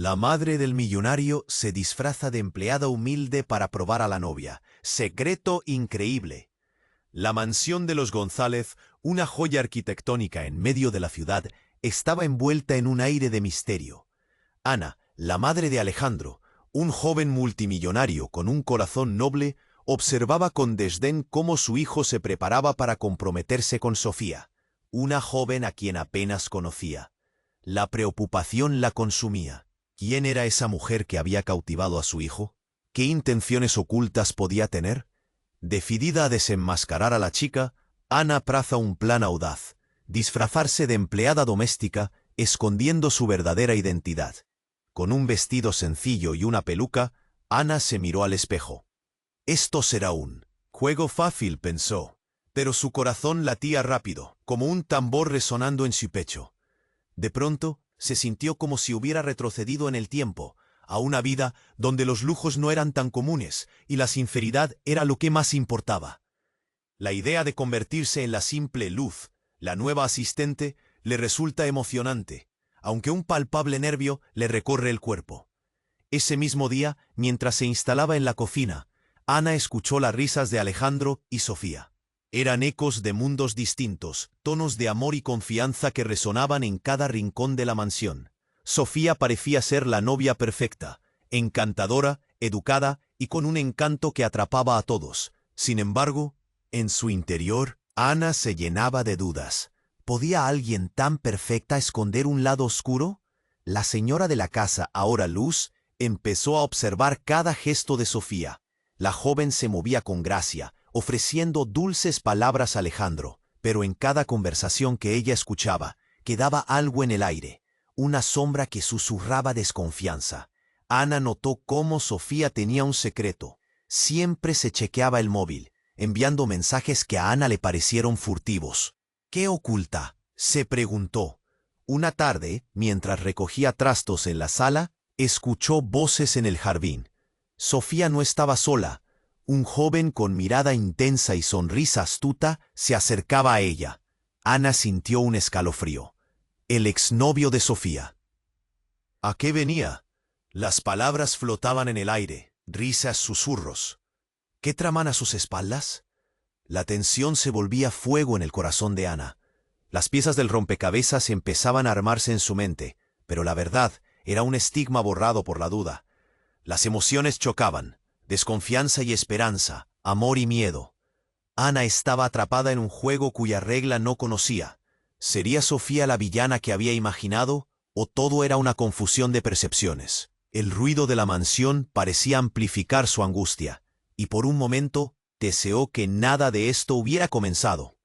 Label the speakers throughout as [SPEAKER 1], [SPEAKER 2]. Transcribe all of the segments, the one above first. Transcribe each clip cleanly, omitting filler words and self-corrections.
[SPEAKER 1] La madre del millonario se disfraza de empleada humilde para probar a la novia. Secreto increíble. La mansión de los González, una joya arquitectónica en medio de la ciudad, estaba envuelta en un aire de misterio. Ana, la madre de Alejandro, un joven multimillonario con un corazón noble, observaba con desdén cómo su hijo se preparaba para comprometerse con Sofía, una joven a quien apenas conocía. La preocupación la consumía. ¿Quién era esa mujer que había cautivado a su hijo? ¿Qué intenciones ocultas podía tener? Decidida a desenmascarar a la chica, Ana traza un plan audaz: disfrazarse de empleada doméstica, escondiendo su verdadera identidad. Con un vestido sencillo y una peluca, Ana se miró al espejo. Esto será un juego fácil, pensó, pero su corazón latía rápido, como un tambor resonando en su pecho. De pronto, se sintió como si hubiera retrocedido en el tiempo, a una vida donde los lujos no eran tan comunes y la sinceridad era lo que más importaba. La idea de convertirse en la simple Luz, la nueva asistente, le resulta emocionante, aunque un palpable nervio le recorre el cuerpo. Ese mismo día, mientras se instalaba en la cocina, Ana escuchó las risas de Alejandro y Sofía. Eran ecos de mundos distintos, tonos de amor y confianza que resonaban en cada rincón de la mansión. Sofía parecía ser la novia perfecta, encantadora, educada y con un encanto que atrapaba a todos. Sin embargo, en su interior, Ana se llenaba de dudas. ¿Podía alguien tan perfecta esconder un lado oscuro? La señora de la casa, ahora Luz, empezó a observar cada gesto de Sofía. La joven se movía con gracia, ofreciendo dulces palabras a Alejandro, pero en cada conversación que ella escuchaba, quedaba algo en el aire, una sombra que susurraba desconfianza. Ana notó cómo Sofía tenía un secreto. Siempre se chequeaba el móvil, enviando mensajes que a Ana le parecieron furtivos. ¿Qué oculta?, se preguntó. Una tarde, mientras recogía trastos en la sala, escuchó voces en el jardín. Sofía no estaba sola. Un joven con mirada intensa y sonrisa astuta se acercaba a ella. Ana sintió un escalofrío. El exnovio de Sofía. ¿A qué venía? Las palabras flotaban en el aire, risas, susurros. ¿Qué traman a sus espaldas? La tensión se volvía fuego en el corazón de Ana. Las piezas del rompecabezas empezaban a armarse en su mente, pero la verdad era un estigma borrado por la duda. Las emociones chocaban. Desconfianza y esperanza, amor y miedo. Ana estaba atrapada en un juego cuya regla no conocía. ¿Sería Sofía la villana que había imaginado, o todo era una confusión de percepciones? El ruido de la mansión parecía amplificar su angustia, y por un momento deseó que nada de esto hubiera comenzado.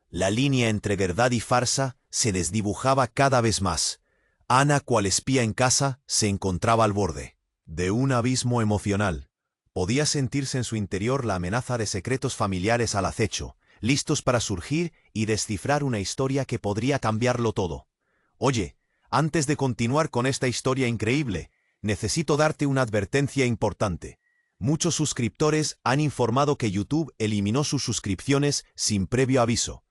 [SPEAKER 1] La línea entre verdad y farsa se desdibujaba cada vez más. Ana, cual espía en casa, se encontraba al borde de un abismo emocional. Podía sentirse en su interior la amenaza de secretos familiares al acecho, listos para surgir y descifrar una historia que podría cambiarlo todo. Oye, antes de continuar con esta historia increíble, necesito darte una advertencia importante. Muchos suscriptores han informado que YouTube eliminó sus suscripciones sin previo aviso.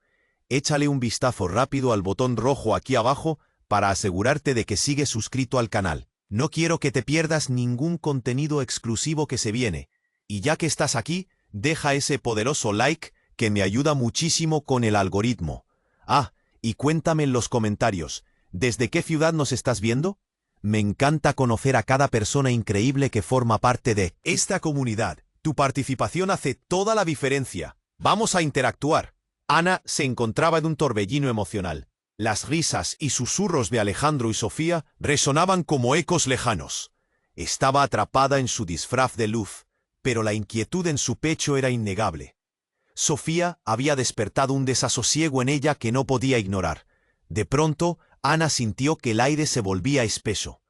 [SPEAKER 1] Échale un vistazo rápido al botón rojo aquí abajo para asegurarte de que sigues suscrito al canal. No quiero que te pierdas ningún contenido exclusivo que se viene. Y ya que estás aquí, deja ese poderoso like que me ayuda muchísimo con el algoritmo. Ah, y cuéntame en los comentarios, ¿desde qué ciudad nos estás viendo? Me encanta conocer a cada persona increíble que forma parte de esta comunidad. Tu participación hace toda la diferencia. Vamos a interactuar. Ana se encontraba en un torbellino emocional. Las risas y susurros de Alejandro y Sofía resonaban como ecos lejanos. Estaba atrapada en su disfraz de Luz, pero la inquietud en su pecho era innegable. Sofía había despertado un desasosiego en ella que no podía ignorar. De pronto, Ana sintió que el aire se volvía espeso.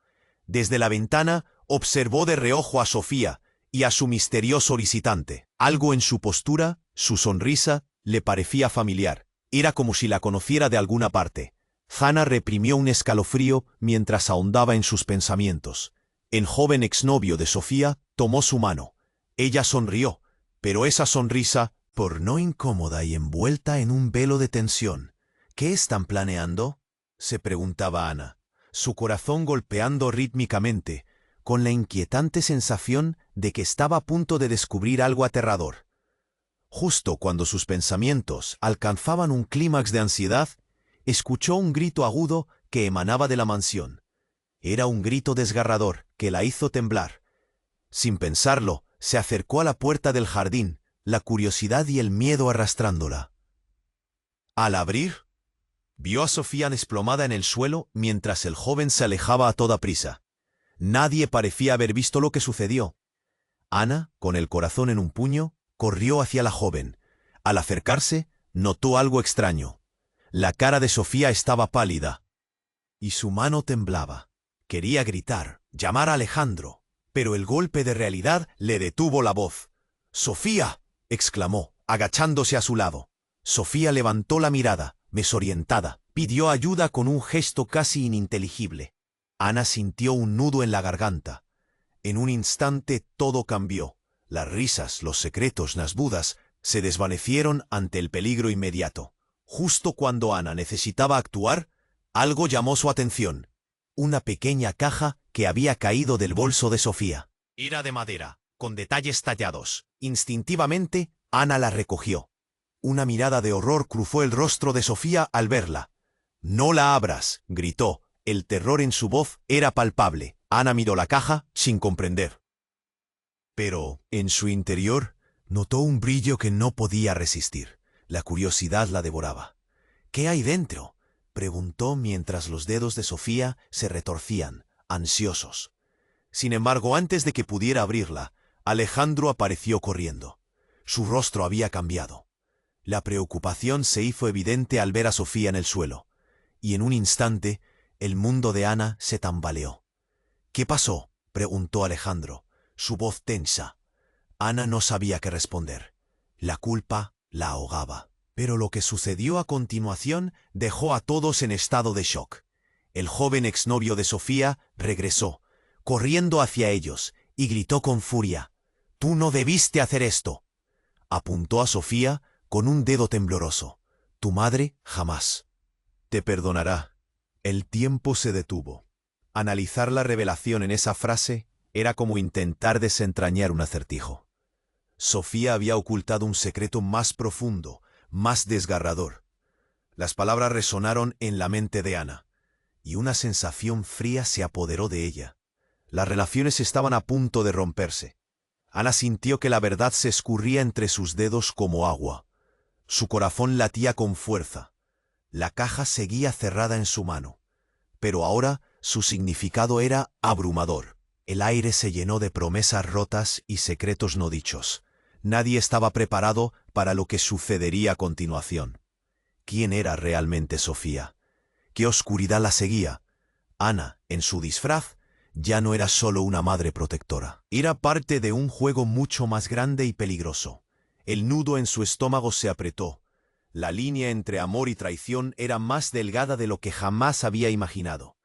[SPEAKER 1] Desde la ventana, observó de reojo a Sofía y a su misterioso visitante. Algo en su postura, su sonrisa, le parecía familiar. Era como si la conociera de alguna parte. Ana reprimió un escalofrío mientras ahondaba en sus pensamientos. El joven exnovio de Sofía tomó su mano. Ella sonrió, pero esa sonrisa, por no incómoda y envuelta en un velo de tensión. ¿Qué están planeando?, se preguntaba Ana. su corazón golpeando rítmicamente, con la inquietante sensación de que estaba a punto de descubrir algo aterrador. Justo cuando sus pensamientos alcanzaban un clímax de ansiedad, escuchó un grito agudo que emanaba de la mansión. Era un grito desgarrador que la hizo temblar. Sin pensarlo, se acercó a la puerta del jardín, la curiosidad y el miedo arrastrándola. Al abrir, vio a Sofía desplomada en el suelo mientras el joven se alejaba a toda prisa. Nadie parecía haber visto lo que sucedió. Ana, con el corazón en un puño, corrió hacia la joven. Al acercarse, notó algo extraño. La cara de Sofía estaba pálida, y su mano temblaba. Quería gritar, llamar a Alejandro, pero el golpe de realidad le detuvo la voz. «¡Sofía!», exclamó, agachándose a su lado. Sofía levantó la mirada, desorientada, pidió ayuda con un gesto casi ininteligible. Ana sintió un nudo en la garganta. En un instante todo cambió. Las risas, los secretos, las dudas, se desvanecieron ante el peligro inmediato. Justo cuando Ana necesitaba actuar, algo llamó su atención. Una pequeña caja que había caído del bolso de Sofía. Era de madera, con detalles tallados. Instintivamente, Ana la recogió. Una mirada de horror cruzó el rostro de Sofía al verla. «¡No la abras!», gritó. El terror en su voz era palpable. Ana miró la caja sin comprender. Pero, en su interior, notó un brillo que no podía resistir. La curiosidad la devoraba. «¿Qué hay dentro?», preguntó mientras los dedos de Sofía se retorcían, ansiosos. Sin embargo, antes de que pudiera abrirla, Alejandro apareció corriendo. Su rostro había cambiado. La preocupación se hizo evidente al ver a Sofía en el suelo, y en un instante el mundo de Ana se tambaleó. «¿Qué pasó?», preguntó Alejandro, su voz tensa. Ana no sabía qué responder. La culpa la ahogaba. Pero lo que sucedió a continuación dejó a todos en estado de shock. El joven exnovio de Sofía regresó, corriendo hacia ellos, y gritó con furia: «¡Tú no debiste hacer esto!». Apuntó a Sofía con un dedo tembloroso. «Tu madre jamás te perdonará». El tiempo se detuvo. Analizar la revelación en esa frase era como intentar desentrañar un acertijo. Sofía había ocultado un secreto más profundo, más desgarrador. Las palabras resonaron en la mente de Ana, y una sensación fría se apoderó de ella. Las relaciones estaban a punto de romperse. Ana sintió que la verdad se escurría entre sus dedos como agua. Su corazón latía con fuerza. La caja seguía cerrada en su mano, pero ahora su significado era abrumador. El aire se llenó de promesas rotas y secretos no dichos. Nadie estaba preparado para lo que sucedería a continuación. ¿Quién era realmente Sofía? ¿Qué oscuridad la seguía? Ana, en su disfraz, ya no era solo una madre protectora. Era parte de un juego mucho más grande y peligroso. El nudo en su estómago se apretó. La línea entre amor y traición era más delgada de lo que jamás había imaginado.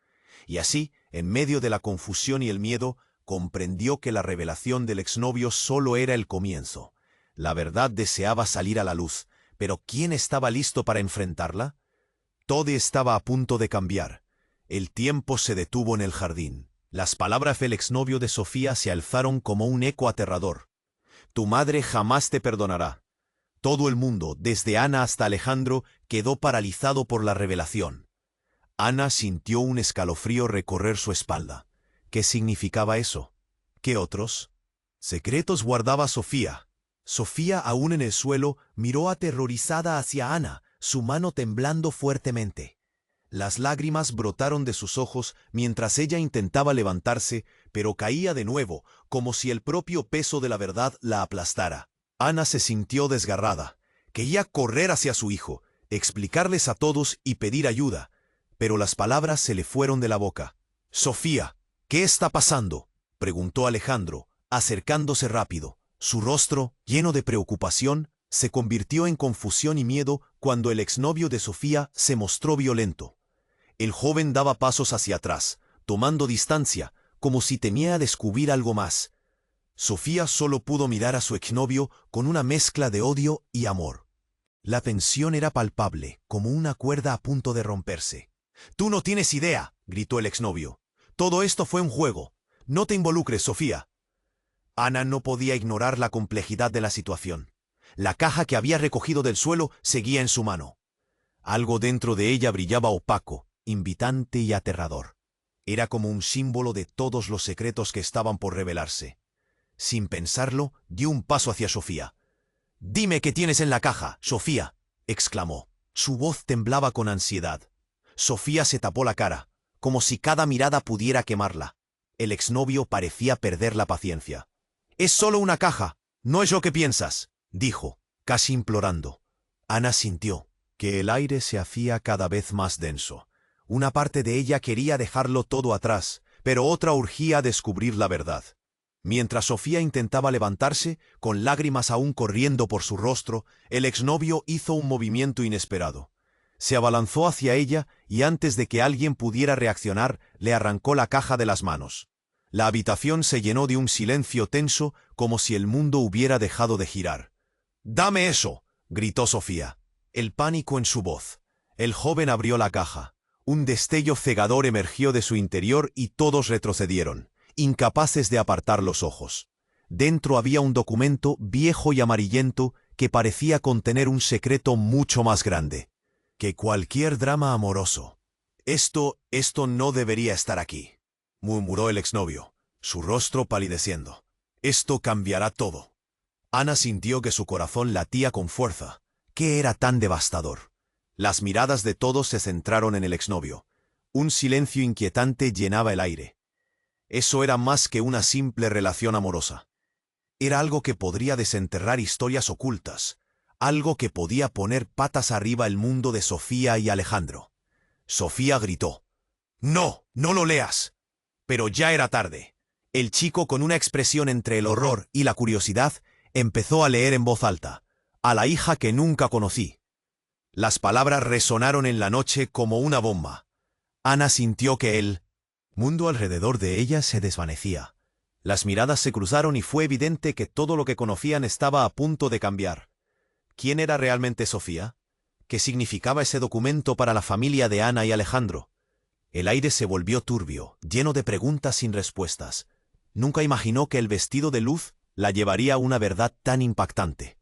[SPEAKER 1] Y así, en medio de la confusión y el miedo, comprendió que la revelación del exnovio solo era el comienzo. La verdad deseaba salir a la luz, pero ¿quién estaba listo para enfrentarla? Todo estaba a punto de cambiar. El tiempo se detuvo en el jardín. Las palabras del exnovio de Sofía se alzaron como un eco aterrador. «Tu madre jamás te perdonará». Todo el mundo, desde Ana hasta Alejandro, quedó paralizado por la revelación. Ana sintió un escalofrío recorrer su espalda. ¿Qué significaba eso? ¿Qué otros secretos guardaba Sofía? Sofía, aún en el suelo, miró aterrorizada hacia Ana, su mano temblando fuertemente. Las lágrimas brotaron de sus ojos mientras ella intentaba levantarse, pero caía de nuevo, como si el propio peso de la verdad la aplastara. Ana se sintió desgarrada. Quería correr hacia su hijo, explicarles a todos y pedir ayuda, pero las palabras se le fueron de la boca. «Sofía, ¿qué está pasando?», preguntó Alejandro, acercándose rápido. Su rostro, lleno de preocupación, se convirtió en confusión y miedo cuando el exnovio de Sofía se mostró violento. El joven daba pasos hacia atrás, tomando distancia, como si temía descubrir algo más. Sofía solo pudo mirar a su exnovio con una mezcla de odio y amor. La tensión era palpable, como una cuerda a punto de romperse. Tú no tienes idea, gritó el exnovio. Todo esto fue un juego. No te involucres, Sofía. Ana no podía ignorar la complejidad de la situación. La caja que había recogido del suelo seguía en su mano. Algo dentro de ella brillaba opaco, invitante y aterrador. Era como un símbolo de todos los secretos que estaban por revelarse. Sin pensarlo, dio un paso hacia Sofía. «Dime qué tienes en la caja, Sofía», exclamó. Su voz temblaba con ansiedad. Sofía se tapó la cara, como si cada mirada pudiera quemarla. El exnovio parecía perder la paciencia. «Es solo una caja, no es lo que piensas», dijo, casi implorando. Ana sintió que el aire se hacía cada vez más denso. Una parte de ella quería dejarlo todo atrás, pero otra urgía a descubrir la verdad. Mientras Sofía intentaba levantarse, con lágrimas aún corriendo por su rostro, el exnovio hizo un movimiento inesperado. Se abalanzó hacia ella y antes de que alguien pudiera reaccionar, le arrancó la caja de las manos. La habitación se llenó de un silencio tenso, como si el mundo hubiera dejado de girar. «¡Dame eso!», gritó Sofía. El pánico en su voz. El joven abrió la caja. Un destello cegador emergió de su interior y todos retrocedieron, incapaces de apartar los ojos. Dentro había un documento viejo y amarillento que parecía contener un secreto mucho más grande que cualquier drama amoroso. Esto no debería estar aquí», murmuró el exnovio, su rostro palideciendo. «Esto cambiará todo». Ana sintió que su corazón latía con fuerza. ¿Qué era tan devastador? Las miradas de todos se centraron en el exnovio. Un silencio inquietante llenaba el aire. Eso era más que una simple relación amorosa. Era algo que podría desenterrar historias ocultas, algo que podía poner patas arriba el mundo de Sofía y Alejandro. Sofía gritó: «¡No, no lo leas!». Pero ya era tarde. El chico, con una expresión entre el horror y la curiosidad, empezó a leer en voz alta: «A la hija que nunca conocí». Las palabras resonaron en la noche como una bomba. Ana sintió que el mundo alrededor de ella se desvanecía. Las miradas se cruzaron y fue evidente que todo lo que conocían estaba a punto de cambiar. ¿Quién era realmente Sofía? ¿Qué significaba ese documento para la familia de Ana y Alejandro? El aire se volvió turbio, lleno de preguntas sin respuestas. Nunca imaginó que el vestido de luz la llevaría a una verdad tan impactante.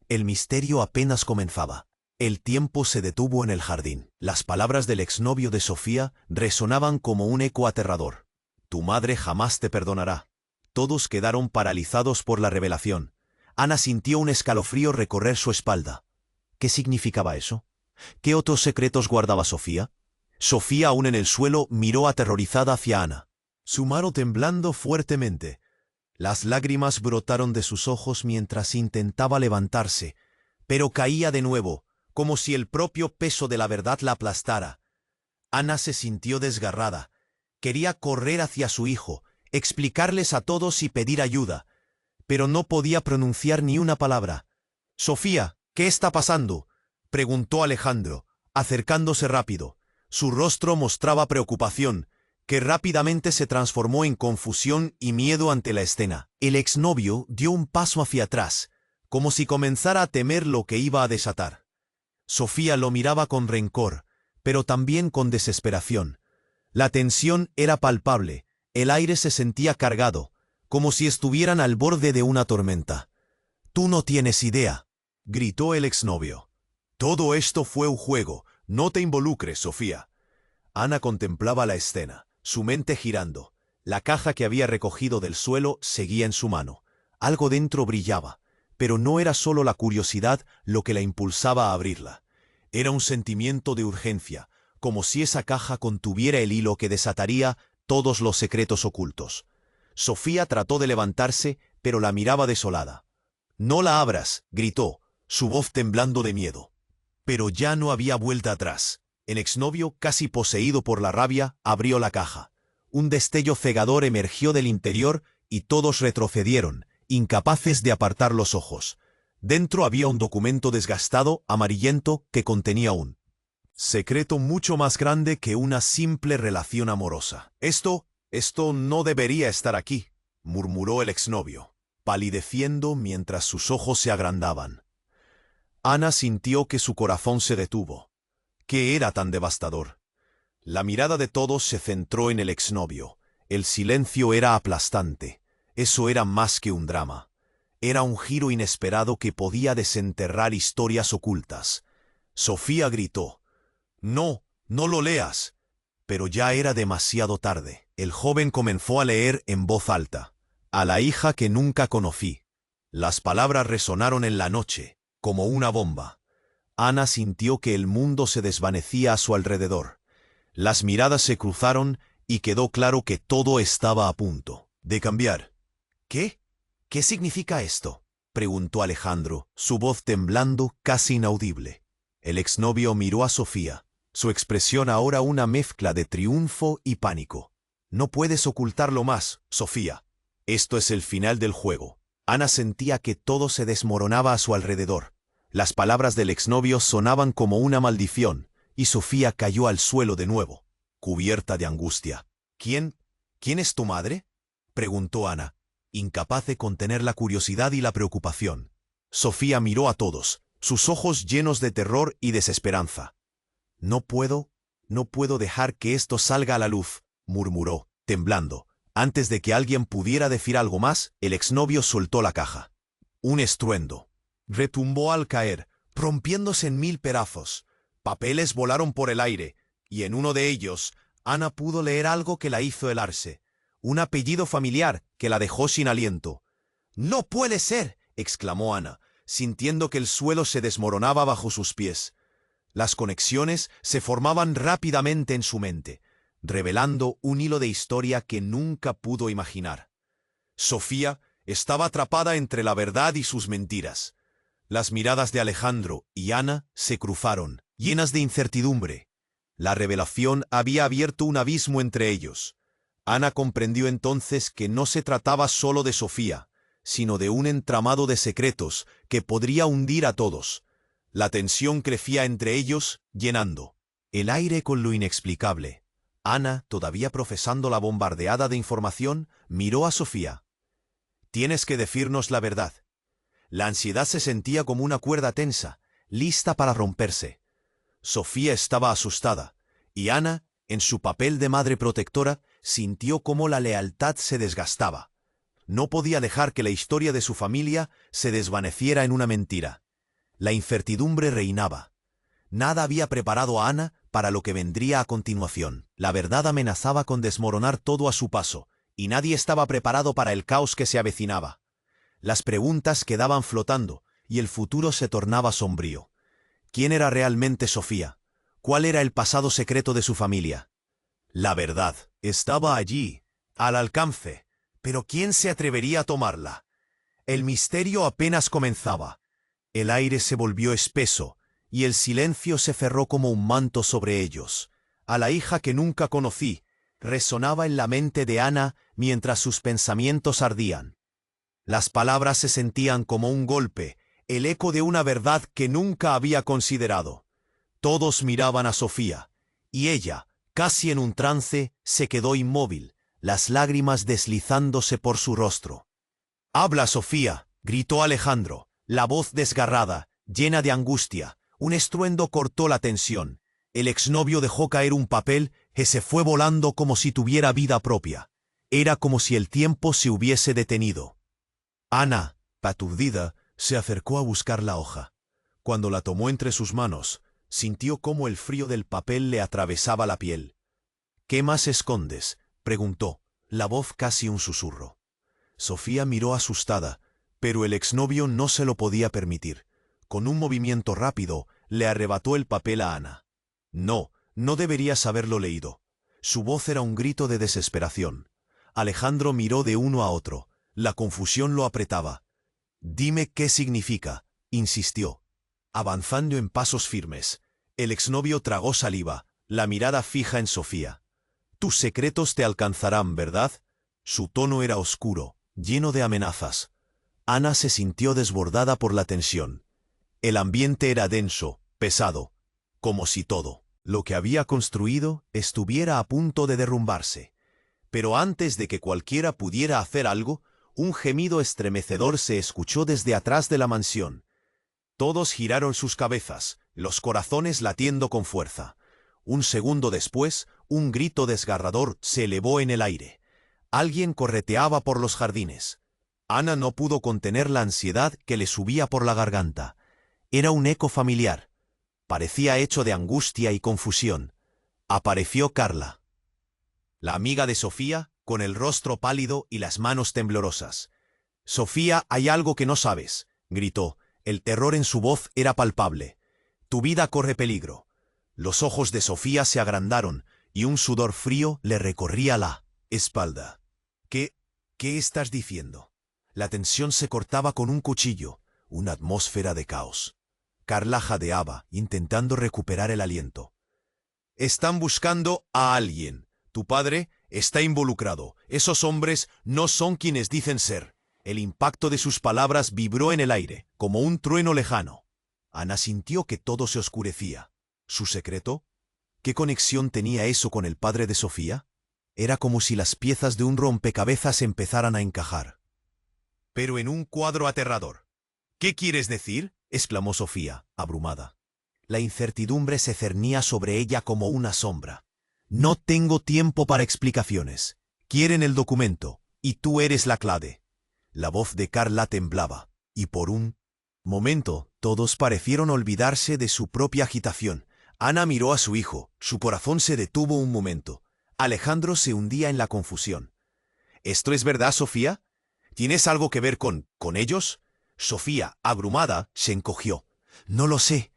[SPEAKER 1] El misterio apenas comenzaba. El tiempo se detuvo en el jardín. Las palabras del exnovio de Sofía resonaban como un eco aterrador. «Tu madre jamás te perdonará». Todos quedaron paralizados por la revelación. Ana sintió un escalofrío recorrer su espalda. ¿Qué significaba eso? ¿Qué otros secretos guardaba Sofía? Sofía, aún en el suelo, miró aterrorizada hacia Ana, su mano temblando fuertemente. Las lágrimas brotaron de sus ojos mientras intentaba levantarse, pero caía de nuevo, como si el propio peso de la verdad la aplastara. Ana se sintió desgarrada. Quería correr hacia su hijo, explicarles a todos y pedir ayuda, pero no podía pronunciar ni una palabra. «Sofía, ¿qué está pasando?», preguntó Alejandro, acercándose rápido. Su rostro mostraba preocupación, que rápidamente se transformó en confusión y miedo ante la escena. El exnovio dio un paso hacia atrás, como si comenzara a temer lo que iba a desatar. Sofía lo miraba con rencor, pero también con desesperación. La tensión era palpable, el aire se sentía cargado, como si estuvieran al borde de una tormenta. «Tú no tienes idea», gritó el exnovio. «Todo esto fue un juego, no te involucres, Sofía». Ana contemplaba la escena, su mente girando. La caja que había recogido del suelo seguía en su mano. Algo dentro brillaba, pero no era solo la curiosidad lo que la impulsaba a abrirla. Era un sentimiento de urgencia, como si esa caja contuviera el hilo que desataría todos los secretos ocultos. Sofía trató de levantarse, pero la miraba desolada. «No la abras», gritó, su voz temblando de miedo. Pero ya no había vuelta atrás. El exnovio, casi poseído por la rabia, abrió la caja. Un destello cegador emergió del interior y todos retrocedieron, incapaces de apartar los ojos. Dentro había un documento desgastado, amarillento, que contenía un secreto mucho más grande que una simple relación amorosa. Esto no debería estar aquí», murmuró el exnovio, palideciendo mientras sus ojos se agrandaban. Ana sintió que su corazón se detuvo. ¿Qué era tan devastador? La mirada de todos se centró en el exnovio. El silencio era aplastante. Eso era más que un drama. Era un giro inesperado que podía desenterrar historias ocultas. Sofía gritó: «No, no lo leas». Pero ya era demasiado tarde. El joven comenzó a leer en voz alta: «A la hija que nunca conocí». Las palabras resonaron en la noche, como una bomba. Ana sintió que el mundo se desvanecía a su alrededor. Las miradas se cruzaron y quedó claro que todo estaba a punto de cambiar. «¿Qué? ¿Qué significa esto?», preguntó Alejandro, su voz temblando, casi inaudible. El exnovio miró a Sofía, su expresión ahora una mezcla de triunfo y pánico. «No puedes ocultarlo más, Sofía. Esto es el final del juego». Ana sentía que todo se desmoronaba a su alrededor. Las palabras del exnovio sonaban como una maldición, y Sofía cayó al suelo de nuevo, cubierta de angustia. ¿Quién es tu madre?», preguntó Ana, incapaz de contener la curiosidad y la preocupación. Sofía miró a todos, sus ojos llenos de terror y desesperanza. No puedo dejar que esto salga a la luz», murmuró, temblando. Antes de que alguien pudiera decir algo más, el exnovio soltó la caja. Un estruendo retumbó al caer, rompiéndose en 1000 pedazos. Papeles volaron por el aire, y en uno de ellos, Ana pudo leer algo que la hizo helarse. Un apellido familiar que la dejó sin aliento. «¡No puede ser!», exclamó Ana, sintiendo que el suelo se desmoronaba bajo sus pies. Las conexiones se formaban rápidamente en su mente, revelando un hilo de historia que nunca pudo imaginar. Sofía estaba atrapada entre la verdad y sus mentiras. Las miradas de Alejandro y Ana se cruzaron, llenas de incertidumbre. La revelación había abierto un abismo entre ellos. Ana comprendió entonces que no se trataba solo de Sofía, sino de un entramado de secretos que podría hundir a todos. La tensión crecía entre ellos, llenando el aire con lo inexplicable. Ana, todavía profesando la bombardeada de información, miró a Sofía. «Tienes que decirnos la verdad». La ansiedad se sentía como una cuerda tensa, lista para romperse. Sofía estaba asustada, y Ana, en su papel de madre protectora, sintió cómo la lealtad se desgastaba. No podía dejar que la historia de su familia se desvaneciera en una mentira. La incertidumbre reinaba. Nada había preparado a Ana para lo que vendría a continuación. La verdad amenazaba con desmoronar todo a su paso, y nadie estaba preparado para el caos que se avecinaba. Las preguntas quedaban flotando, y el futuro se tornaba sombrío. ¿Quién era realmente Sofía? ¿Cuál era el pasado secreto de su familia? La verdad estaba allí, al alcance, pero ¿quién se atrevería a tomarla? El misterio apenas comenzaba. El aire se volvió espeso, y el silencio se cerró como un manto sobre ellos. «A la hija que nunca conocí», resonaba en la mente de Ana mientras sus pensamientos ardían. Las palabras se sentían como un golpe, el eco de una verdad que nunca había considerado. Todos miraban a Sofía, y ella, casi en un trance, se quedó inmóvil, las lágrimas deslizándose por su rostro. «¡Habla, Sofía!», gritó Alejandro, la voz desgarrada, llena de angustia. Un estruendo cortó la tensión. El exnovio dejó caer un papel que se fue volando como si tuviera vida propia. Era como si el tiempo se hubiese detenido. Ana, aturdida, se acercó a buscar la hoja. Cuando la tomó entre sus manos, sintió cómo el frío del papel le atravesaba la piel. «¿Qué más escondes?», preguntó, la voz casi un susurro. Sofía miró asustada, pero el exnovio no se lo podía permitir. Con un movimiento rápido, le arrebató el papel a Ana. No deberías haberlo leído. Su voz era un grito de desesperación. Alejandro miró de uno a otro. La confusión lo apretaba. «Dime qué significa», insistió, avanzando en pasos firmes. El exnovio tragó saliva, la mirada fija en Sofía. «Tus secretos te alcanzarán, ¿verdad?». Su tono era oscuro, lleno de amenazas. Ana se sintió desbordada por la tensión. El ambiente era denso, pesado, como si todo lo que había construido estuviera a punto de derrumbarse. Pero antes de que cualquiera pudiera hacer algo, un gemido estremecedor se escuchó desde atrás de la mansión. Todos giraron sus cabezas, los corazones latiendo con fuerza. Un segundo después, un grito desgarrador se elevó en el aire. Alguien correteaba por los jardines. Ana no pudo contener la ansiedad que le subía por la garganta. Era un eco familiar. Parecía hecho de angustia y confusión. Apareció Carla, la amiga de Sofía, con el rostro pálido y las manos temblorosas. «Sofía, hay algo que no sabes», gritó. El terror en su voz era palpable. «Tu vida corre peligro». Los ojos de Sofía se agrandaron y un sudor frío le recorría la espalda. ¿Qué estás diciendo?» La tensión se cortaba con un cuchillo, una atmósfera de caos. Carla jadeaba, intentando recuperar el aliento. «Están buscando a alguien. Tu padre está involucrado. Esos hombres no son quienes dicen ser». El impacto de sus palabras vibró en el aire, como un trueno lejano. Ana sintió que todo se oscurecía. ¿Su secreto? ¿Qué conexión tenía eso con el padre de Sofía? Era como si las piezas de un rompecabezas empezaran a encajar. Pero en un cuadro aterrador. «¿Qué quieres decir?», exclamó Sofía, abrumada. La incertidumbre se cernía sobre ella como una sombra. «No tengo tiempo para explicaciones. Quieren el documento, y tú eres la clave». La voz de Carla temblaba, y por un momento todos parecieron olvidarse de su propia agitación. Ana miró a su hijo, su corazón se detuvo un momento. Alejandro se hundía en la confusión. «¿Esto es verdad, Sofía? ¿Tienes algo que ver con ellos?» Sofía, abrumada, se encogió. «No lo sé.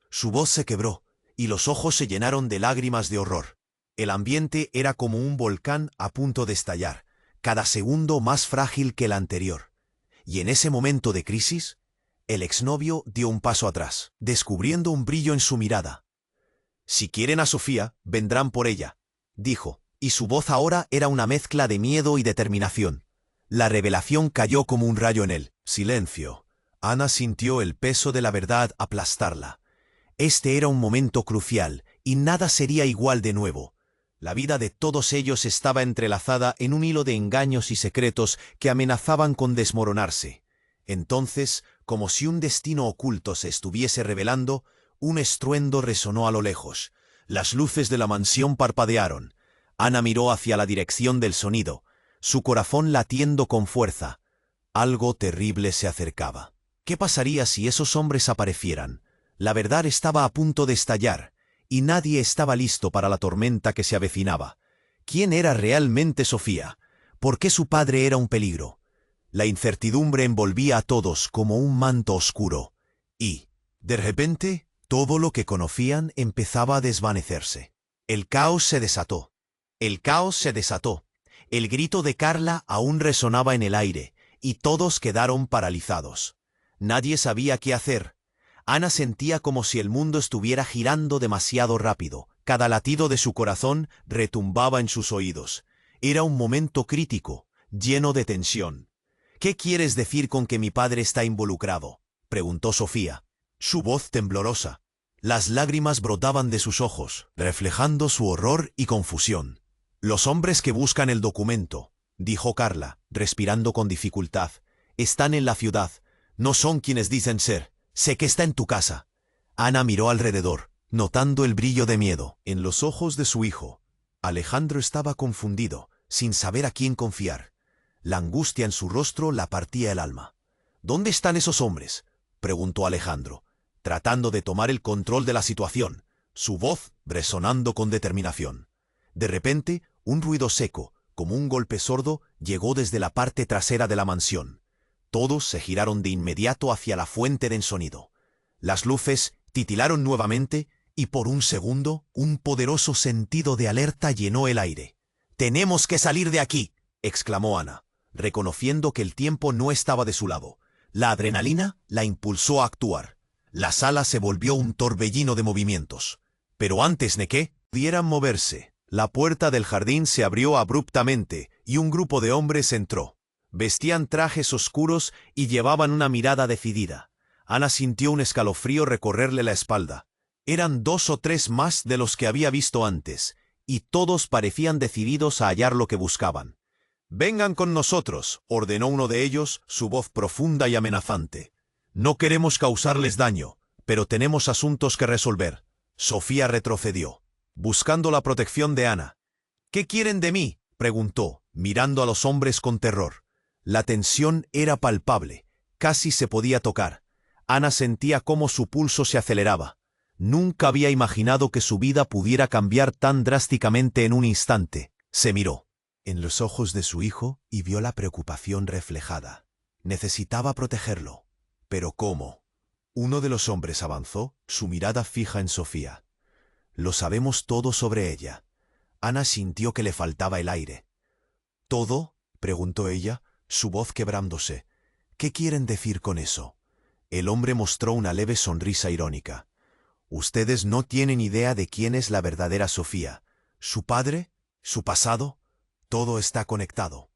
[SPEAKER 1] Su voz se quebró, y los ojos se llenaron de lágrimas de horror. El ambiente era como un volcán a punto de estallar, cada segundo más frágil que el anterior. Y en ese momento de crisis, el exnovio dio un paso atrás, descubriendo un brillo en su mirada. «Si quieren a Sofía, vendrán por ella», dijo, y su voz ahora era una mezcla de miedo y determinación. La revelación cayó como un rayo en él. Silencio. Ana sintió el peso de la verdad aplastarla. Este era un momento crucial, y nada sería igual de nuevo. La vida de todos ellos estaba entrelazada en un hilo de engaños y secretos que amenazaban con desmoronarse. Entonces, como si un destino oculto se estuviese revelando, un estruendo resonó a lo lejos. Las luces de la mansión parpadearon. Ana miró hacia la dirección del sonido, su corazón latiendo con fuerza. Algo terrible se acercaba. ¿Qué pasaría si esos hombres aparecieran? La verdad estaba a punto de estallar, y nadie estaba listo para la tormenta que se avecinaba. ¿Quién era realmente Sofía? ¿Por qué su padre era un peligro? La incertidumbre envolvía a todos como un manto oscuro, y, de repente, todo lo que conocían empezaba a desvanecerse. El caos se desató. El caos se desató. El grito de Carla aún resonaba en el aire, y todos quedaron paralizados. Nadie sabía qué hacer. Ana sentía como si el mundo estuviera girando demasiado rápido. Cada latido de su corazón retumbaba en sus oídos. Era un momento crítico, lleno de tensión. «¿Qué quieres decir con que mi padre está involucrado?», preguntó Sofía, su voz temblorosa. Las lágrimas brotaban de sus ojos, reflejando su horror y confusión. «Los hombres que buscan el documento», dijo Carla, respirando con dificultad, «están en la ciudad. No son quienes dicen ser. Sé que está en tu casa». Ana miró alrededor, notando el brillo de miedo en los ojos de su hijo. Alejandro estaba confundido, sin saber a quién confiar. La angustia en su rostro la partía el alma. «¿Dónde están esos hombres?», preguntó Alejandro, tratando de tomar el control de la situación, su voz resonando con determinación. De repente, un ruido seco, como un golpe sordo, llegó desde la parte trasera de la mansión. Todos se giraron de inmediato hacia la fuente del sonido. Las luces titilaron nuevamente y por un segundo un poderoso sentido de alerta llenó el aire. «Tenemos que salir de aquí», exclamó Ana, reconociendo que el tiempo no estaba de su lado. La adrenalina la impulsó a actuar. La sala se volvió un torbellino de movimientos. Pero antes de que pudieran moverse, la puerta del jardín se abrió abruptamente y un grupo de hombres entró. Vestían trajes oscuros y llevaban una mirada decidida. Ana sintió un escalofrío recorrerle la espalda. Eran 2 o 3 más de los que había visto antes, y todos parecían decididos a hallar lo que buscaban. «Vengan con nosotros», ordenó uno de ellos, su voz profunda y amenazante. «No queremos causarles daño, pero tenemos asuntos que resolver». Sofía retrocedió. buscando la protección de Ana. «¿Qué quieren de mí?», preguntó, mirando a los hombres con terror. La tensión era palpable, casi se podía tocar. Ana sentía cómo su pulso se aceleraba. Nunca había imaginado que su vida pudiera cambiar tan drásticamente en un instante. Se miró en los ojos de su hijo y vio la preocupación reflejada. Necesitaba protegerlo. ¿Pero cómo? Uno de los hombres avanzó, su mirada fija en Sofía. «Lo sabemos todo sobre ella». Ana sintió que le faltaba el aire. «¿Todo?», preguntó ella, su voz quebrándose. «¿Qué quieren decir con eso?». El hombre mostró una leve sonrisa irónica. «Ustedes no tienen idea de quién es la verdadera Sofía. Su padre, su pasado, todo está conectado».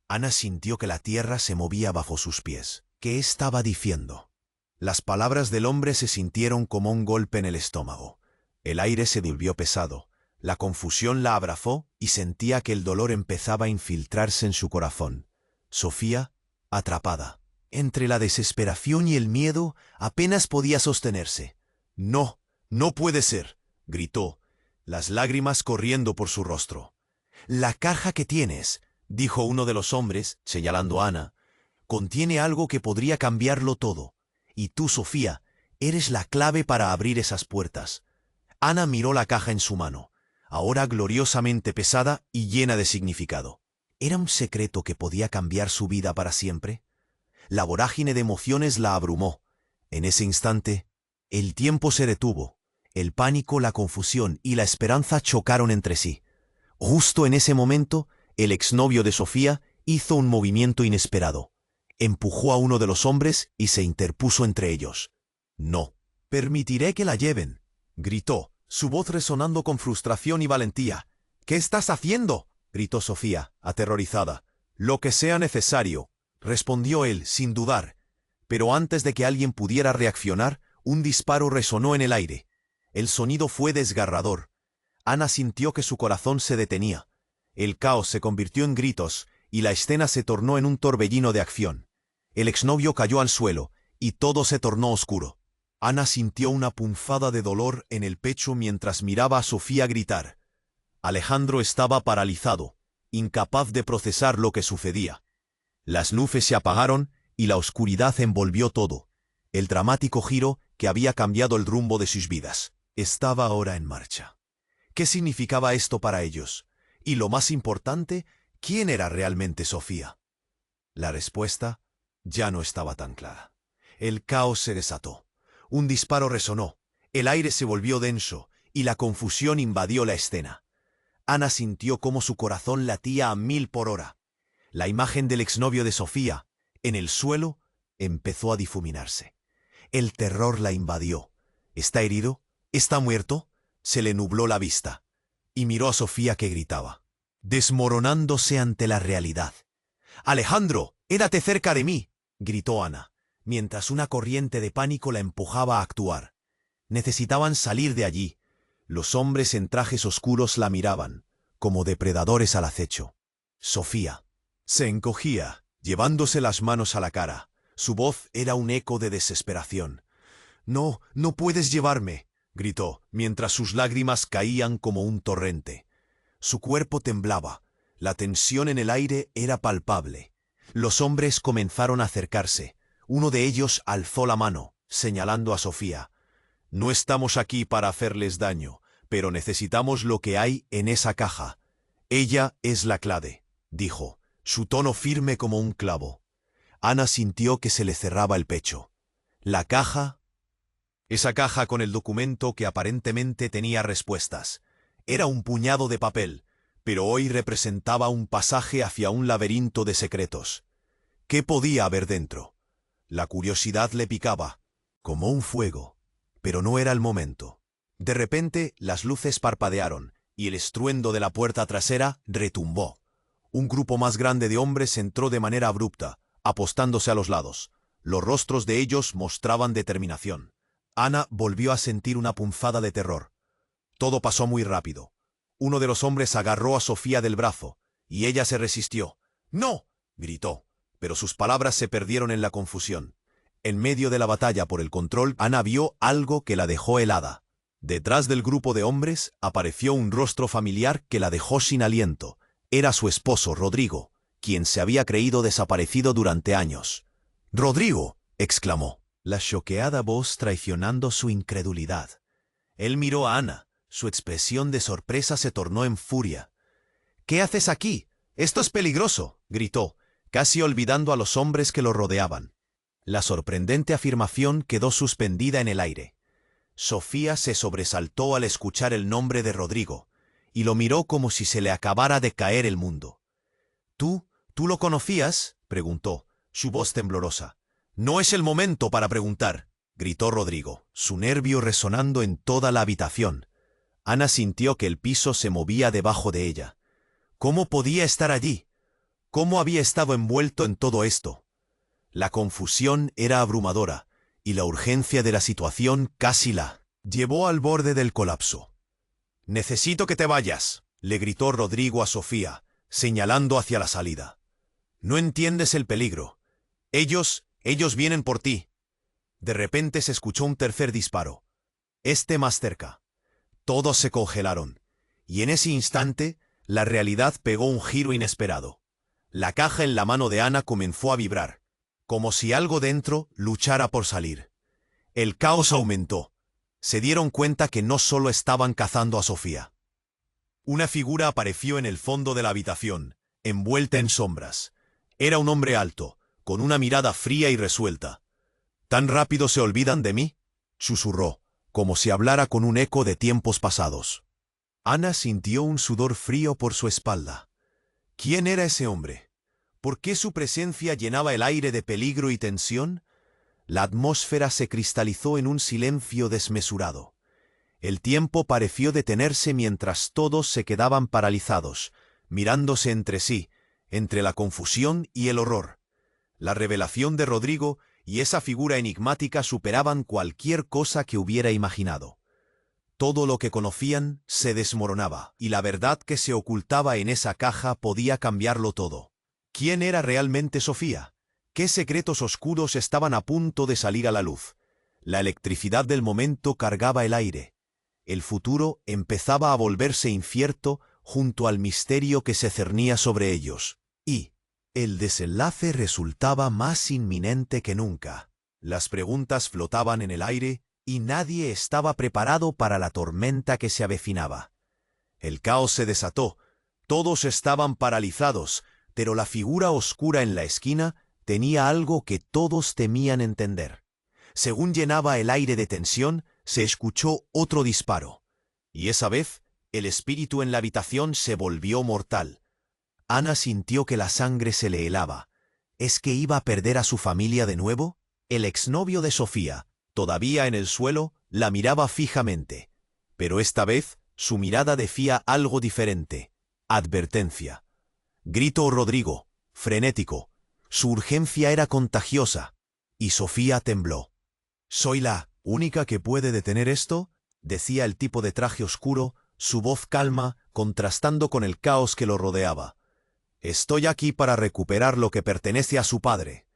[SPEAKER 1] Ana sintió que la tierra se movía bajo sus pies. ¿Qué estaba diciendo? Las palabras del hombre se sintieron como un golpe en el estómago. El aire se volvió pesado. La confusión la abrazó y sentía que el dolor empezaba a infiltrarse en su corazón. Sofía, atrapada entre la desesperación y el miedo, apenas podía sostenerse. «No, no puede ser», gritó, las lágrimas corriendo por su rostro. «La caja que tienes», dijo uno de los hombres, señalando a Ana, «contiene algo que podría cambiarlo todo. Y tú, Sofía, eres la clave para abrir esas puertas». Ana miró la caja en su mano, ahora gloriosamente pesada y llena de significado. ¿Era un secreto que podía cambiar su vida para siempre? La vorágine de emociones la abrumó. En ese instante, el tiempo se detuvo. El pánico, la confusión y la esperanza chocaron entre sí. Justo en ese momento, el exnovio de Sofía hizo un movimiento inesperado. Empujó a uno de los hombres y se interpuso entre ellos. «No permitiré que la lleven», gritó, su voz resonando con frustración y valentía. «¿Qué estás haciendo?», gritó Sofía, aterrorizada. «Lo que sea necesario», respondió él, sin dudar. Pero antes de que alguien pudiera reaccionar, un disparo resonó en el aire. El sonido fue desgarrador. Ana sintió que su corazón se detenía. El caos se convirtió en gritos y la escena se tornó en un torbellino de acción. El exnovio cayó al suelo y todo se tornó oscuro. Ana sintió una punzada de dolor en el pecho mientras miraba a Sofía gritar. Alejandro estaba paralizado, incapaz de procesar lo que sucedía. Las luces se apagaron y la oscuridad envolvió todo. El dramático giro que había cambiado el rumbo de sus vidas estaba ahora en marcha. ¿Qué significaba esto para ellos? Y lo más importante, ¿quién era realmente Sofía? La respuesta ya no estaba tan clara. El caos se desató. Un disparo resonó, el aire se volvió denso y la confusión invadió la escena. Ana sintió cómo su corazón latía a 1000 por hora. La imagen del exnovio de Sofía, en el suelo, empezó a difuminarse. El terror la invadió. ¿Está herido? ¿Está muerto? Se le nubló la vista. Y miró a Sofía que gritaba, desmoronándose ante la realidad. «Alejandro, quédate cerca de mí», gritó Ana, mientras una corriente de pánico la empujaba a actuar. Necesitaban salir de allí. Los hombres en trajes oscuros la miraban, como depredadores al acecho. Sofía se encogía, llevándose las manos a la cara. Su voz era un eco de desesperación. «No, no puedes llevarme», gritó, mientras sus lágrimas caían como un torrente. Su cuerpo temblaba. La tensión en el aire era palpable. Los hombres comenzaron a acercarse. Uno de ellos alzó la mano, señalando a Sofía. «No estamos aquí para hacerles daño, pero necesitamos lo que hay en esa caja. Ella es la clave», dijo, su tono firme como un clavo. Ana sintió que se le cerraba el pecho. ¿La caja? Esa caja con el documento que aparentemente tenía respuestas. Era un puñado de papel, pero hoy representaba un pasaje hacia un laberinto de secretos. ¿Qué podía haber dentro? La curiosidad le picaba, como un fuego, pero no era el momento. De repente, las luces parpadearon, y el estruendo de la puerta trasera retumbó. Un grupo más grande de hombres entró de manera abrupta, apostándose a los lados. Los rostros de ellos mostraban determinación. Ana volvió a sentir una punzada de terror. Todo pasó muy rápido. Uno de los hombres agarró a Sofía del brazo, y ella se resistió. «¡No!», gritó, pero sus palabras se perdieron en la confusión. En medio de la batalla por el control, Ana vio algo que la dejó helada. Detrás del grupo de hombres apareció un rostro familiar que la dejó sin aliento. Era su esposo, Rodrigo, quien se había creído desaparecido durante años. «¡Rodrigo!», exclamó, la choqueada voz traicionando su incredulidad. Él miró a Ana. Su expresión de sorpresa se tornó en furia. «¿Qué haces aquí? Esto es peligroso», gritó, casi olvidando a los hombres que lo rodeaban. La sorprendente afirmación quedó suspendida en el aire. Sofía se sobresaltó al escuchar el nombre de Rodrigo, y lo miró como si se le acabara de caer el mundo. ¿Tú lo conocías?», preguntó, su voz temblorosa. «No es el momento para preguntar», gritó Rodrigo, su nervio resonando en toda la habitación. Ana sintió que el piso se movía debajo de ella. ¿Cómo podía estar allí? ¿Cómo había estado envuelto en todo esto? La confusión era abrumadora, y la urgencia de la situación casi la llevó al borde del colapso. «Necesito que te vayas», le gritó Rodrigo a Sofía, señalando hacia la salida. «No entiendes el peligro. Ellos vienen por ti». De repente se escuchó un tercer disparo, más cerca. Todos se congelaron, y en ese instante la realidad pegó un giro inesperado. La caja en la mano de Ana comenzó a vibrar, como si algo dentro luchara por salir. El caos aumentó. Se dieron cuenta que no solo estaban cazando a Sofía. Una figura apareció en el fondo de la habitación, envuelta en sombras. Era un hombre alto, con una mirada fría y resuelta. «¿Tan rápido se olvidan de mí?», susurró, como si hablara con un eco de tiempos pasados. Ana sintió un sudor frío por su espalda. ¿Quién era ese hombre? ¿Por qué su presencia llenaba el aire de peligro y tensión? La atmósfera se cristalizó en un silencio desmesurado. El tiempo pareció detenerse mientras todos se quedaban paralizados, mirándose entre sí, entre la confusión y el horror. La revelación de Rodrigo y esa figura enigmática superaban cualquier cosa que hubiera imaginado. Todo lo que conocían se desmoronaba, y la verdad que se ocultaba en esa caja podía cambiarlo todo. ¿Quién era realmente Sofía? ¿Qué secretos oscuros estaban a punto de salir a la luz? La electricidad del momento cargaba el aire. El futuro empezaba a volverse incierto junto al misterio que se cernía sobre ellos. Y el desenlace resultaba más inminente que nunca. Las preguntas flotaban en el aire y nadie estaba preparado para la tormenta que se avecinaba. El caos se desató. Todos estaban paralizados, pero la figura oscura en la esquina tenía algo que todos temían entender. Según llenaba el aire de tensión, se escuchó otro disparo. Y esa vez, el espíritu en la habitación se volvió mortal. Ana sintió que la sangre se le helaba. ¿Es que iba a perder a su familia de nuevo? El exnovio de Sofía, todavía en el suelo, la miraba fijamente. Pero esta vez, su mirada decía algo diferente. Advertencia. Gritó Rodrigo, frenético. Su urgencia era contagiosa. Y Sofía tembló. «¿Soy la única que puede detener esto?», decía el tipo de traje oscuro, su voz calma, contrastando con el caos que lo rodeaba. «Estoy aquí para recuperar lo que pertenece a su padre».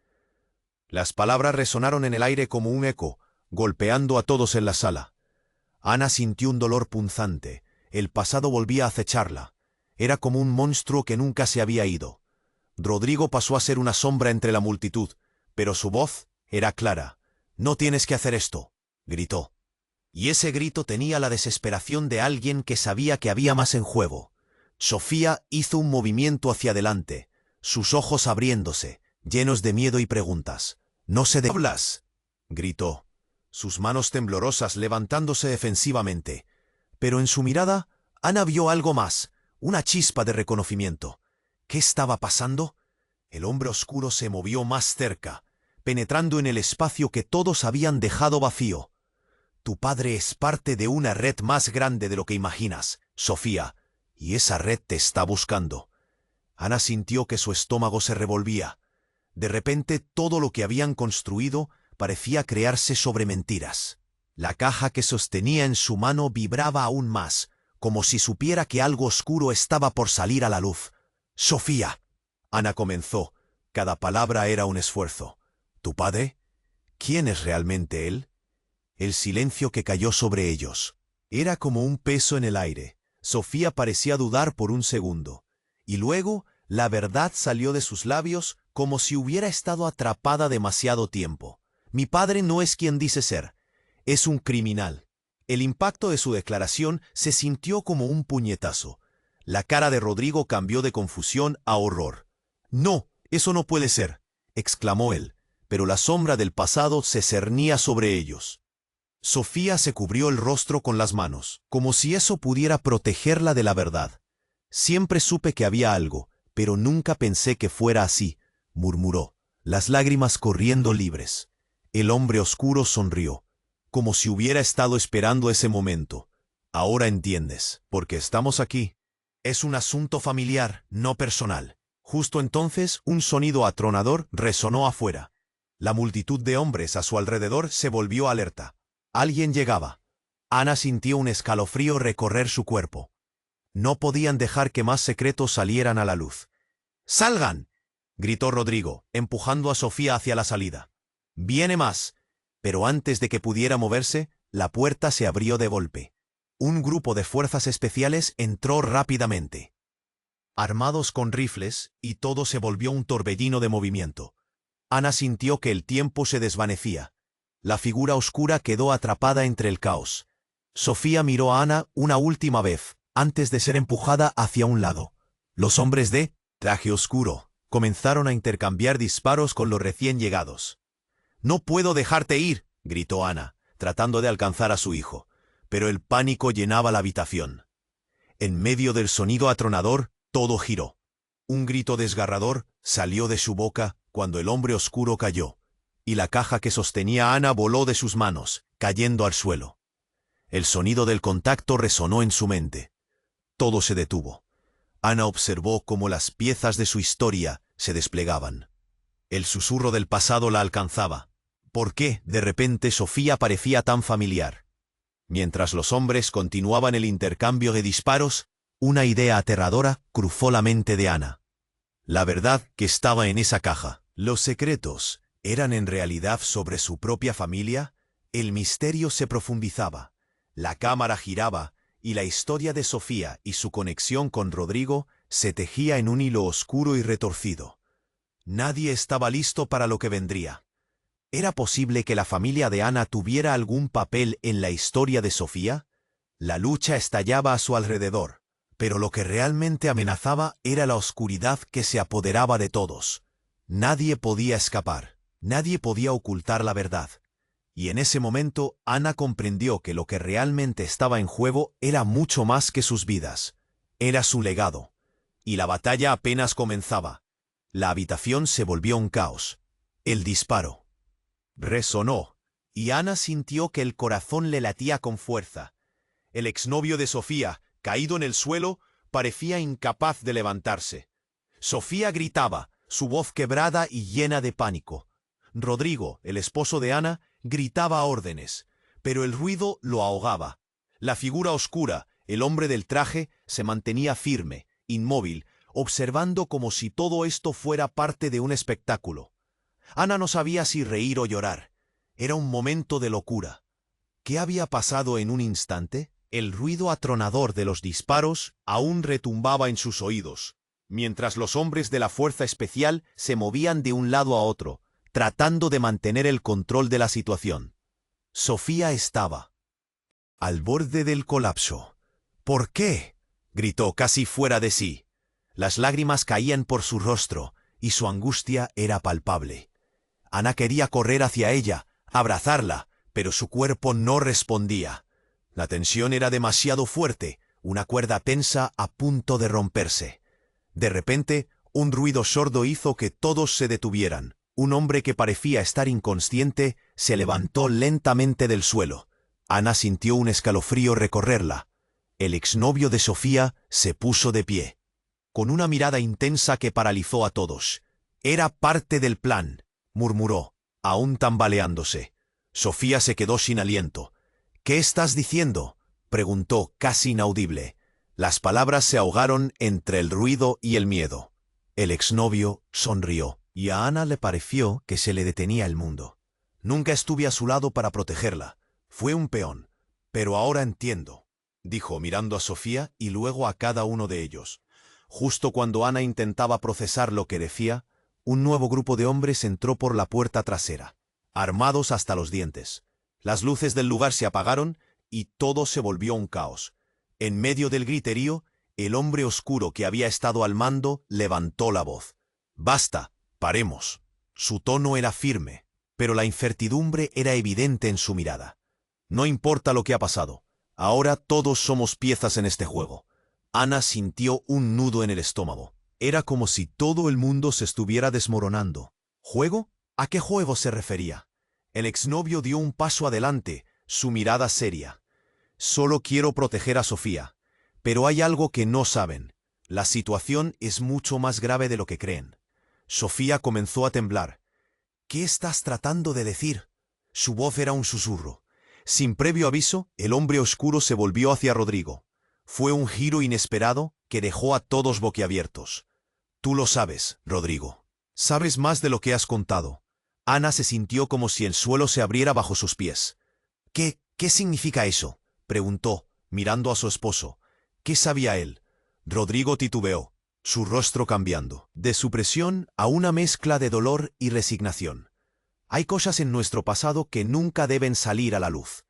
[SPEAKER 1] Las palabras resonaron en el aire como un eco, golpeando a todos en la sala. Ana sintió un dolor punzante. El pasado volvía a acecharla. Era como un monstruo que nunca se había ido. Rodrigo pasó a ser una sombra entre la multitud, pero su voz era clara. «No tienes que hacer esto», gritó. Y ese grito tenía la desesperación de alguien que sabía que había más en juego. Sofía hizo un movimiento hacia adelante, sus ojos abriéndose, llenos de miedo y preguntas. «¡No se hablas!», gritó, sus manos temblorosas levantándose defensivamente. Pero en su mirada, Ana vio algo más, una chispa de reconocimiento. ¿Qué estaba pasando? El hombre oscuro se movió más cerca, penetrando en el espacio que todos habían dejado vacío. «Tu padre es parte de una red más grande de lo que imaginas, Sofía, y esa red te está buscando». Ana sintió que su estómago se revolvía. De repente todo lo que habían construido parecía crearse sobre mentiras. La caja que sostenía en su mano vibraba aún más, como si supiera que algo oscuro estaba por salir a la luz. «Sofía», Ana comenzó. Cada palabra era un esfuerzo. «¿Tu padre? ¿Quién es realmente él?». El silencio que cayó sobre ellos. Era como un peso en el aire. Sofía parecía dudar por un segundo. Y luego, la verdad salió de sus labios como si hubiera estado atrapada demasiado tiempo. Mi padre no es quien dice ser. Es un criminal. El impacto de su declaración se sintió como un puñetazo. La cara de Rodrigo cambió de confusión a horror. «No, eso no puede ser», exclamó él, pero la sombra del pasado se cernía sobre ellos. Sofía se cubrió el rostro con las manos, como si eso pudiera protegerla de la verdad. «Siempre supe que había algo, pero nunca pensé que fuera así», murmuró, las lágrimas corriendo libres. El hombre oscuro sonrió, como si hubiera estado esperando ese momento. «Ahora entiendes, porque estamos aquí. Es un asunto familiar, no personal». Justo entonces, un sonido atronador resonó afuera. La multitud de hombres a su alrededor se volvió alerta. Alguien llegaba. Ana sintió un escalofrío recorrer su cuerpo. No podían dejar que más secretos salieran a la luz. «¡Salgan!», gritó Rodrigo, empujando a Sofía hacia la salida. «Viene más». Pero antes de que pudiera moverse, la puerta se abrió de golpe. Un grupo de fuerzas especiales entró rápidamente, armados con rifles, y todo se volvió un torbellino de movimiento. Ana sintió que el tiempo se desvanecía. La figura oscura quedó atrapada entre el caos. Sofía miró a Ana una última vez, antes de ser empujada hacia un lado. Los hombres de traje oscuro comenzaron a intercambiar disparos con los recién llegados. «No puedo dejarte ir», gritó Ana, tratando de alcanzar a su hijo, pero el pánico llenaba la habitación. En medio del sonido atronador, todo giró. Un grito desgarrador salió de su boca cuando el hombre oscuro cayó, y la caja que sostenía a Ana voló de sus manos, cayendo al suelo. El sonido del contacto resonó en su mente. Todo se detuvo. Ana observó cómo las piezas de su historia se desplegaban. El susurro del pasado la alcanzaba. ¿Por qué, de repente, Sofía parecía tan familiar? Mientras los hombres continuaban el intercambio de disparos, una idea aterradora cruzó la mente de Ana. La verdad que estaba en esa caja. ¿Los secretos eran en realidad sobre su propia familia? El misterio se profundizaba. La cámara giraba, y la historia de Sofía y su conexión con Rodrigo se tejía en un hilo oscuro y retorcido. Nadie estaba listo para lo que vendría. ¿Era posible que la familia de Ana tuviera algún papel en la historia de Sofía? La lucha estallaba a su alrededor, pero lo que realmente amenazaba era la oscuridad que se apoderaba de todos. Nadie podía escapar, nadie podía ocultar la verdad. Y en ese momento, Ana comprendió que lo que realmente estaba en juego era mucho más que sus vidas. Era su legado. Y la batalla apenas comenzaba. La habitación se volvió un caos. El disparo resonó, y Ana sintió que el corazón le latía con fuerza. El exnovio de Sofía, caído en el suelo, parecía incapaz de levantarse. Sofía gritaba, su voz quebrada y llena de pánico. Rodrigo, el esposo de Ana, gritaba órdenes, pero el ruido lo ahogaba. La figura oscura, el hombre del traje, se mantenía firme, inmóvil, observando como si todo esto fuera parte de un espectáculo. Ana no sabía si reír o llorar. Era un momento de locura. ¿Qué había pasado en un instante? El ruido atronador de los disparos aún retumbaba en sus oídos, mientras los hombres de la fuerza especial se movían de un lado a otro, tratando de mantener el control de la situación. Sofía estaba al borde del colapso. «¿Por qué?», gritó casi fuera de sí. Las lágrimas caían por su rostro, y su angustia era palpable. Ana quería correr hacia ella, abrazarla, pero su cuerpo no respondía. La tensión era demasiado fuerte, una cuerda tensa a punto de romperse. De repente, un ruido sordo hizo que todos se detuvieran. Un hombre que parecía estar inconsciente se levantó lentamente del suelo. Ana sintió un escalofrío recorrerla. El exnovio de Sofía se puso de pie, con una mirada intensa que paralizó a todos. «Era parte del plan», murmuró, aún tambaleándose. Sofía se quedó sin aliento. «¿Qué estás diciendo?», preguntó, casi inaudible. Las palabras se ahogaron entre el ruido y el miedo. El exnovio sonrió, y a Ana le pareció que se le detenía el mundo. «Nunca estuve a su lado para protegerla. Fue un peón. Pero ahora entiendo, dijo mirando a Sofía y luego a cada uno de ellos. Justo cuando Ana intentaba procesar lo que decía, un nuevo grupo de hombres entró por la puerta trasera, armados hasta los dientes. Las luces del lugar se apagaron y todo se volvió un caos. En medio del griterío, el hombre oscuro que había estado al mando levantó la voz. «Basta, paremos». Su tono era firme, pero la incertidumbre era evidente en su mirada. «No importa lo que ha pasado. Ahora todos somos piezas en este juego». Ana sintió un nudo en el estómago. Era como si todo el mundo se estuviera desmoronando. ¿Juego? ¿A qué juego se refería? El exnovio dio un paso adelante, su mirada seria. «Solo quiero proteger a Sofía. Pero hay algo que no saben. La situación es mucho más grave de lo que creen». Sofía comenzó a temblar. «¿Qué estás tratando de decir?» Su voz era un susurro. Sin previo aviso, el hombre oscuro se volvió hacia Rodrigo. Fue un giro inesperado que dejó a todos boquiabiertos. «Tú lo sabes, Rodrigo. Sabes más de lo que has contado». Ana se sintió como si el suelo se abriera bajo sus pies. ¿Qué significa eso?», preguntó, mirando a su esposo. ¿Qué sabía él? Rodrigo titubeó, su rostro cambiando, de supresión a una mezcla de dolor y resignación. «Hay cosas en nuestro pasado que nunca deben salir a la luz».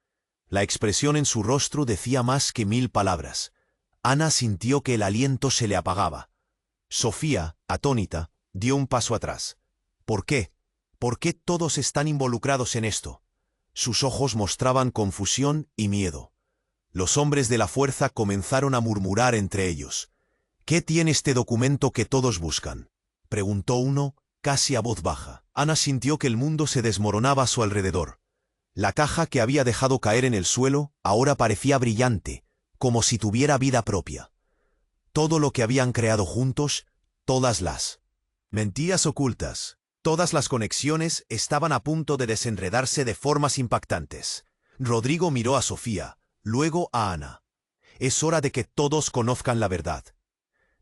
[SPEAKER 1] La expresión en su rostro decía más que 1000 palabras. Ana sintió que el aliento se le apagaba. Sofía, atónita, dio un paso atrás. «¿Por qué? ¿Por qué todos están involucrados en esto?». Sus ojos mostraban confusión y miedo. Los hombres de la fuerza comenzaron a murmurar entre ellos. «¿Qué tiene este documento que todos buscan?», preguntó uno, casi a voz baja. Ana sintió que el mundo se desmoronaba a su alrededor. La caja que había dejado caer en el suelo ahora parecía brillante, como si tuviera vida propia. Todo lo que habían creado juntos, todas las mentiras ocultas, todas las conexiones estaban a punto de desenredarse de formas impactantes. Rodrigo miró a Sofía, luego a Ana. «Es hora de que todos conozcan la verdad».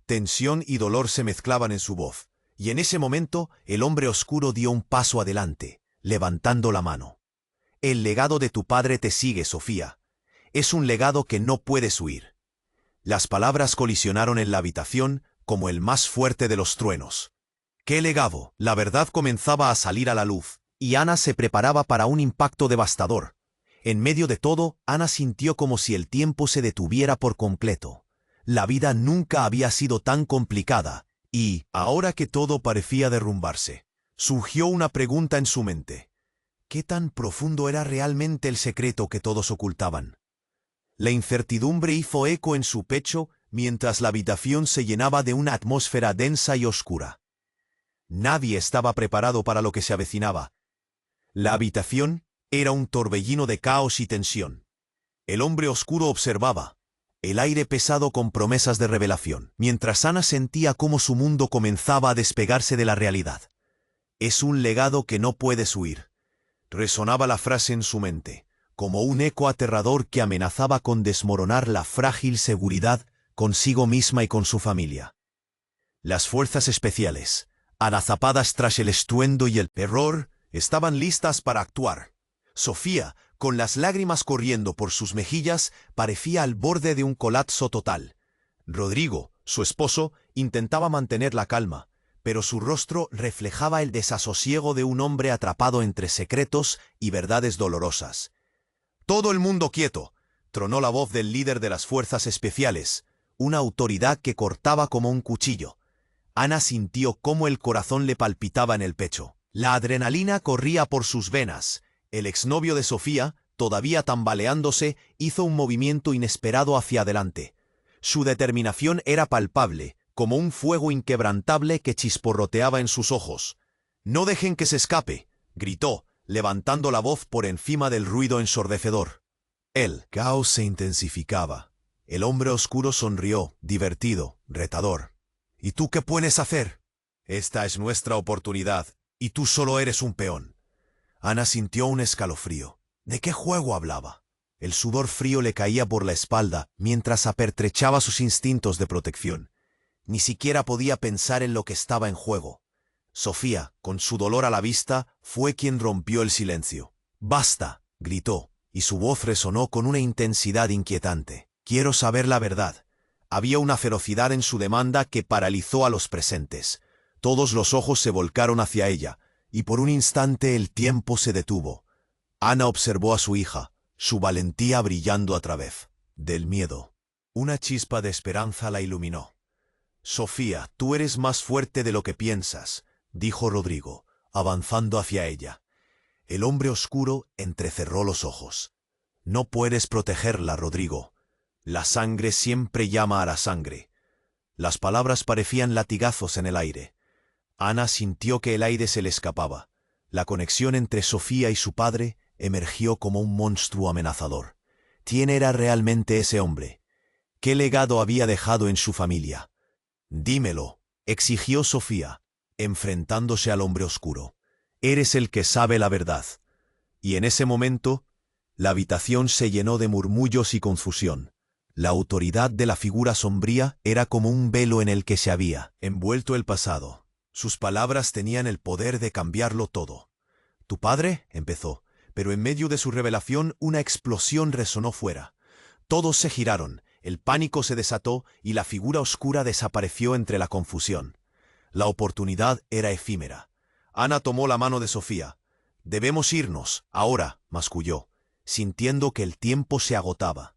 [SPEAKER 1] Tensión y dolor se mezclaban en su voz, y en ese momento el hombre oscuro dio un paso adelante, levantando la mano. «El legado de tu padre te sigue, Sofía. Es un legado que no puedes huir». Las palabras colisionaron en la habitación como el más fuerte de los truenos. ¿Qué legado? La verdad comenzaba a salir a la luz, y Ana se preparaba para un impacto devastador. En medio de todo, Ana sintió como si el tiempo se detuviera por completo. La vida nunca había sido tan complicada, y, ahora que todo parecía derrumbarse, surgió una pregunta en su mente. ¿Qué tan profundo era realmente el secreto que todos ocultaban? La incertidumbre hizo eco en su pecho mientras la habitación se llenaba de una atmósfera densa y oscura. Nadie estaba preparado para lo que se avecinaba. La habitación era un torbellino de caos y tensión. El hombre oscuro observaba, el aire pesado con promesas de revelación, mientras Ana sentía cómo su mundo comenzaba a despegarse de la realidad. «Es un legado que no puedes huir». Resonaba la frase en su mente, como un eco aterrador que amenazaba con desmoronar la frágil seguridad consigo misma y con su familia. Las fuerzas especiales, agazapadas tras el estruendo y el terror, estaban listas para actuar. Sofía, con las lágrimas corriendo por sus mejillas, parecía al borde de un colapso total. Rodrigo, su esposo, intentaba mantener la calma, pero su rostro reflejaba el desasosiego de un hombre atrapado entre secretos y verdades dolorosas. «Todo el mundo quieto», tronó la voz del líder de las fuerzas especiales, una autoridad que cortaba como un cuchillo. Ana sintió cómo el corazón le palpitaba en el pecho. La adrenalina corría por sus venas. El exnovio de Sofía, todavía tambaleándose, hizo un movimiento inesperado hacia adelante. Su determinación era palpable, como un fuego inquebrantable que chisporroteaba en sus ojos. «No dejen que se escape», gritó, levantando la voz por encima del ruido ensordecedor. El caos se intensificaba. El hombre oscuro sonrió, divertido, retador. «¿Y tú qué puedes hacer? Esta es nuestra oportunidad, y tú solo eres un peón». Ana sintió un escalofrío. ¿De qué juego hablaba? El sudor frío le caía por la espalda mientras apertrechaba sus instintos de protección. Ni siquiera podía pensar en lo que estaba en juego. Sofía, con su dolor a la vista, fue quien rompió el silencio. «¡Basta!», gritó, y su voz resonó con una intensidad inquietante. «Quiero saber la verdad». Había una ferocidad en su demanda que paralizó a los presentes. Todos los ojos se volcaron hacia ella, y por un instante el tiempo se detuvo. Ana observó a su hija, su valentía brillando a través del miedo. Una chispa de esperanza la iluminó. «Sofía, tú eres más fuerte de lo que piensas», dijo Rodrigo, avanzando hacia ella. El hombre oscuro entrecerró los ojos. «No puedes protegerla, Rodrigo. La sangre siempre llama a la sangre». Las palabras parecían latigazos en el aire. Ana sintió que el aire se le escapaba. La conexión entre Sofía y su padre emergió como un monstruo amenazador. ¿Quién era realmente ese hombre? ¿Qué legado había dejado en su familia? «Dímelo», exigió Sofía, enfrentándose al hombre oscuro. «Eres el que sabe la verdad». Y en ese momento, la habitación se llenó de murmullos y confusión. La autoridad de la figura sombría era como un velo en el que se había envuelto el pasado. Sus palabras tenían el poder de cambiarlo todo. «¿Tu padre?», empezó, pero en medio de su revelación una explosión resonó fuera. Todos se giraron, el pánico se desató y la figura oscura desapareció entre la confusión. La oportunidad era efímera. Ana tomó la mano de Sofía. «Debemos irnos, ahora», masculló, sintiendo que el tiempo se agotaba.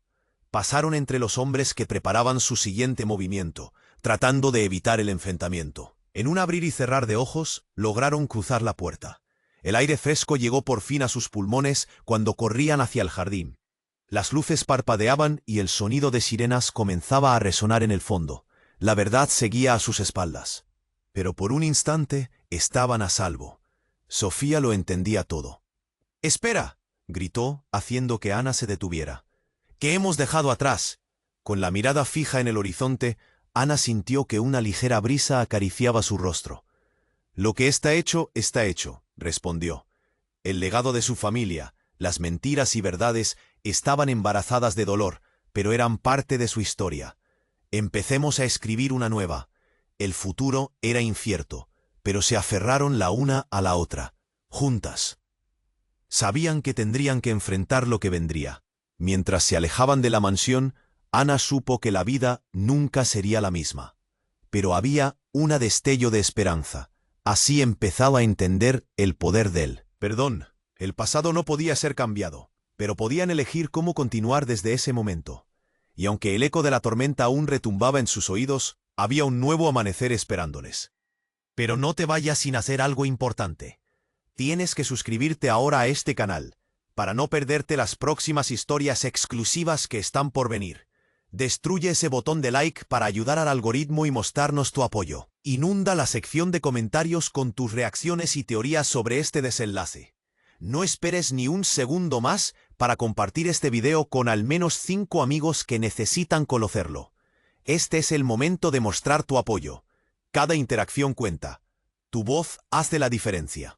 [SPEAKER 1] Pasaron entre los hombres que preparaban su siguiente movimiento, tratando de evitar el enfrentamiento. En un abrir y cerrar de ojos, lograron cruzar la puerta. El aire fresco llegó por fin a sus pulmones cuando corrían hacia el jardín. Las luces parpadeaban y el sonido de sirenas comenzaba a resonar en el fondo. La verdad seguía a sus espaldas. Pero por un instante estaban a salvo. Sofía lo entendía todo. «¡Espera!», gritó, haciendo que Ana se detuviera. «¿Qué hemos dejado atrás?». Con la mirada fija en el horizonte, Ana sintió que una ligera brisa acariciaba su rostro. «Lo que está hecho, respondió. El legado de su familia, las mentiras y verdades estaban embarazadas de dolor, pero eran parte de su historia. Empecemos a escribir una nueva. El futuro era incierto, pero se aferraron la una a la otra, juntas. Sabían que tendrían que enfrentar lo que vendría. Mientras se alejaban de la mansión, Ana supo que la vida nunca sería la misma. Pero había un destello de esperanza. Así empezaba a entender el poder de él. Perdón, el pasado no podía ser cambiado, pero podían elegir cómo continuar desde ese momento. Y aunque el eco de la tormenta aún retumbaba en sus oídos, había un nuevo amanecer esperándoles. Pero no te vayas sin hacer algo importante. Tienes que suscribirte ahora a este canal, para no perderte las próximas historias exclusivas que están por venir. Destruye ese botón de like para ayudar al algoritmo y mostrarnos tu apoyo. Inunda la sección de comentarios con tus reacciones y teorías sobre este desenlace. No esperes ni un segundo más para compartir este video con al menos 5 amigos que necesitan conocerlo. Este es el momento de mostrar tu apoyo. Cada interacción cuenta. Tu voz hace la diferencia.